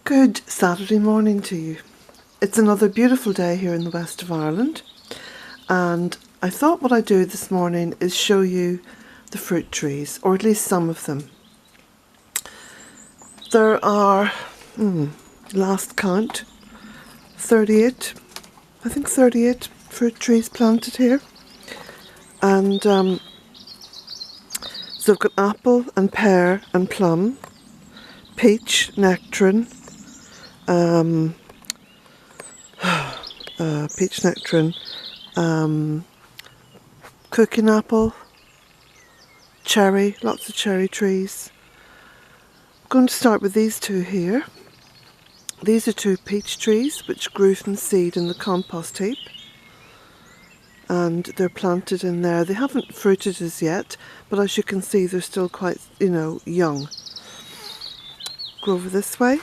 Good Saturday morning to you. It's another beautiful day here in the west of Ireland, and I thought what I'd do this morning is show you the fruit trees, or at least some of them. There are, last count, 38, I think 38 fruit trees planted here. And so I've got apple and pear and plum, peach, nectarine, peach, nectarine, cooking apple, cherry, lots of cherry trees. I'm going to start with these two here. These are two peach trees which grew from seed in the compost heap, and they're planted in there. They haven't fruited as yet, but as you can see they're still quite, young. Go over this way.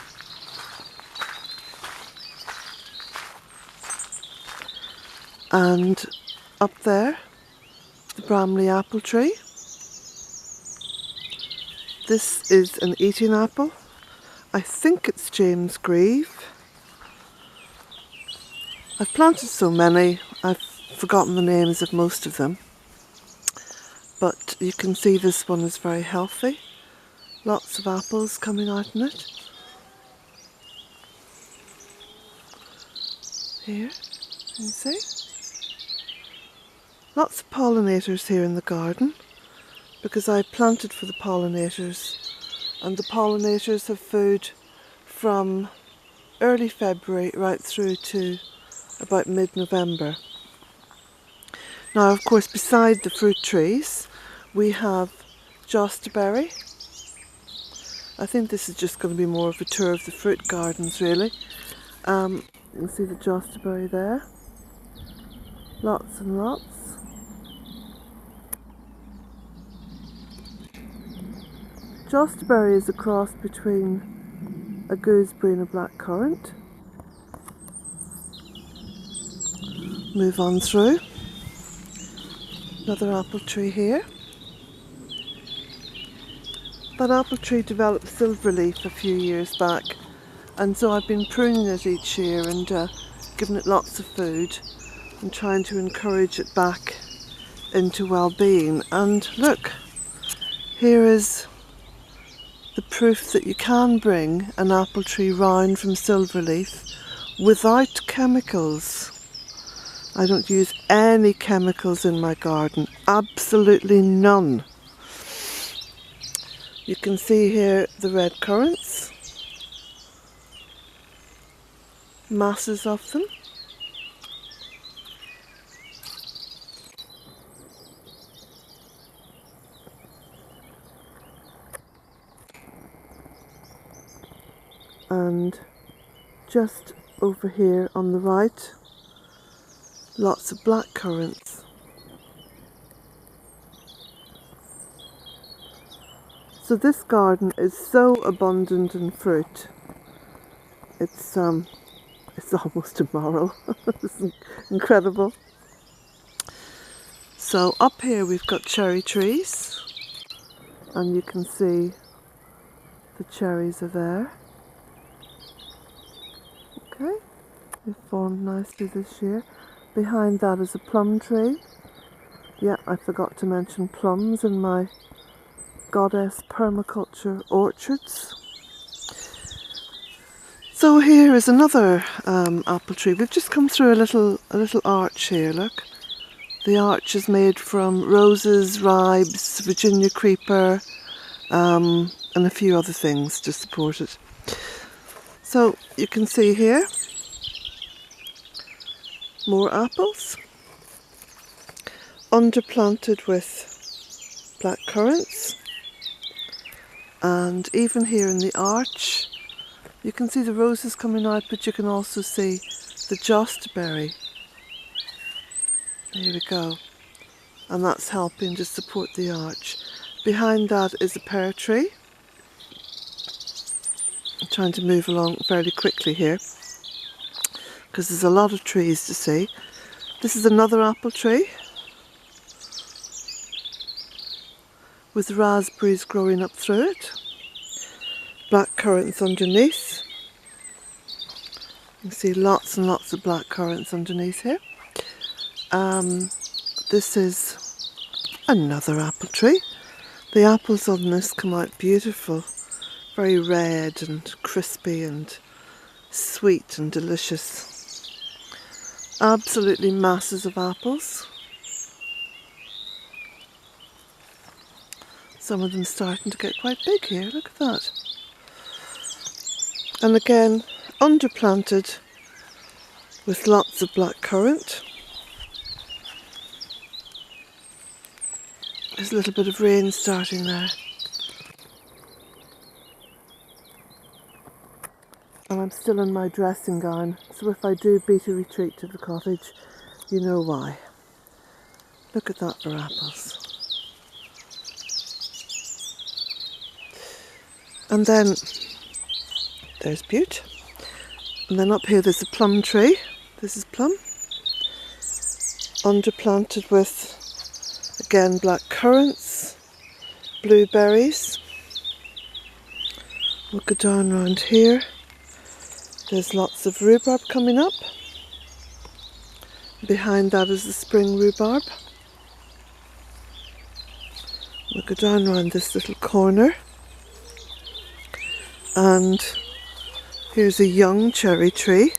And up there, the Bramley apple tree. This is an eating apple. I think it's James Grieve. I've planted so many, I've forgotten the names of most of them. But you can see this one is very healthy. Lots of apples coming out in it. Here, can you see? Lots of pollinators here in the garden, because I planted for the pollinators, and the pollinators have food from early February right through to about mid-November. Now, of course, beside the fruit trees we have jostaberry. I think this is just going to be more of a tour of the fruit gardens, really. You can see the jostaberry there, lots and lots. Jostaberry is a cross between a gooseberry and a blackcurrant. Move on through. Another apple tree here. That apple tree developed silverleaf a few years back, and so I've been pruning it each year and giving it lots of food and trying to encourage it back into well-being. And look, here is the proof that you can bring an apple tree round from silverleaf without chemicals. I don't use any chemicals in my garden, absolutely none. You can see here the red currants, masses of them. And just over here on the right, lots of black currants. So this garden is so abundant in fruit. It's almost immoral. It's incredible. So up here we've got cherry trees, and you can see the cherries are there. Okay, they've formed nicely this year. Behind that is a plum tree. Yeah, I forgot to mention plums in my Goddess Permaculture orchards. So here is another apple tree. We've just come through a little arch here, look. The arch is made from roses, ribes, Virginia creeper, and a few other things to support it. So you can see here, more apples, underplanted with black currants, and even here in the arch you can see the roses coming out, but you can also see the jostaberry. There we go, and that's helping to support the arch. Behind that is a pear tree. I'm trying to move along fairly quickly here because there's a lot of trees to see. This is another apple tree with raspberries growing up through it, black currants underneath, You can see lots and lots of black currants underneath here. This is another apple tree. The apples on this come out beautiful, very red and crispy and sweet and delicious. Absolutely masses of apples. Some of them starting to get quite big here, look at that. And again, underplanted with lots of black currant. There's a little bit of rain starting there. And I'm still in my dressing gown, so if I do beat a retreat to the cottage, you know why. Look at that for apples. And then there's Butte. And then up here there's a plum tree. This is plum. Underplanted with, again, black currants, blueberries. We'll go down around here. There's lots of rhubarb coming up. Behind that is the spring rhubarb. We'll go down around this little corner. And here's a young cherry tree.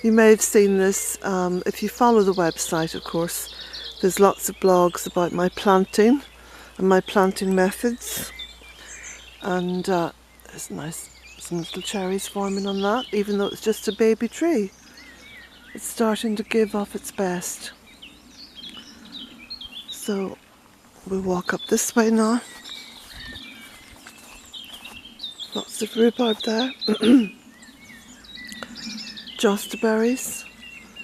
You may have seen this if you follow the website, of course. There's lots of blogs about my planting and my planting methods. And there's nice, some little cherries forming on that, even though it's just a baby tree. It's starting to give off its best. So we'll walk up this way now. Lots of rhubarb there. Josterberries.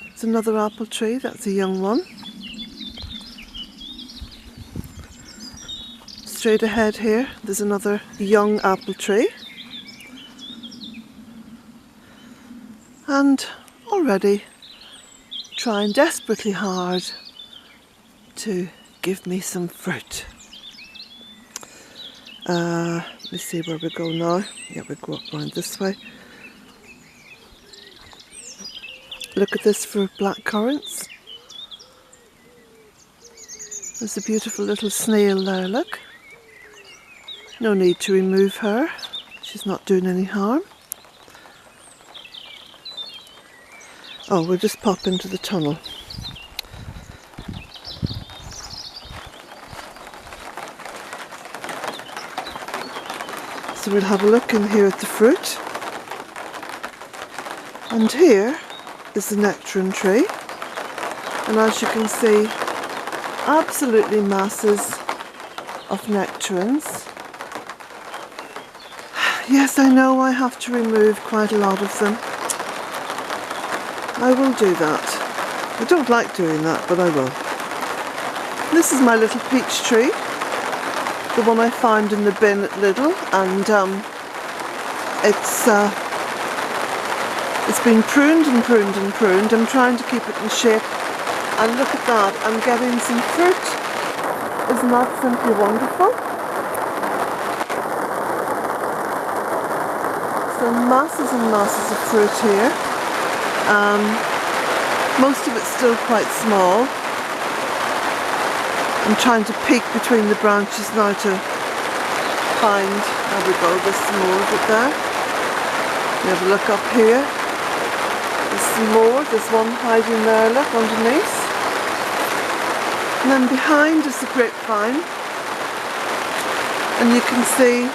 It's another apple tree, that's a young one. Straight ahead here, there's another young apple tree. And already trying desperately hard to give me some fruit. Let me see where we go now. Yeah, we go up around this way. Look at this for black currants. There's a beautiful little snail there, look. No need to remove her. She's not doing any harm. Oh, we'll just pop into the tunnel. So we'll have a look in here at the fruit. And here is the Nectarine Tree. And as you can see, absolutely masses of nectarines. Yes, I know I have to remove quite a lot of them. I will do that. I don't like doing that, but I will. This is my little peach tree. The one I found in the bin at Lidl, and it's been pruned and pruned and pruned. I'm trying to keep it in shape, and look at that, I'm getting some fruit. Isn't that simply wonderful? So masses and masses of fruit here. Most of it's still quite small. I'm trying to peek between the branches now to find, there we go, there's some more of it there. We have a look up here. There's some more, there's one hiding there, look, underneath. And then behind is the grapevine. And you can see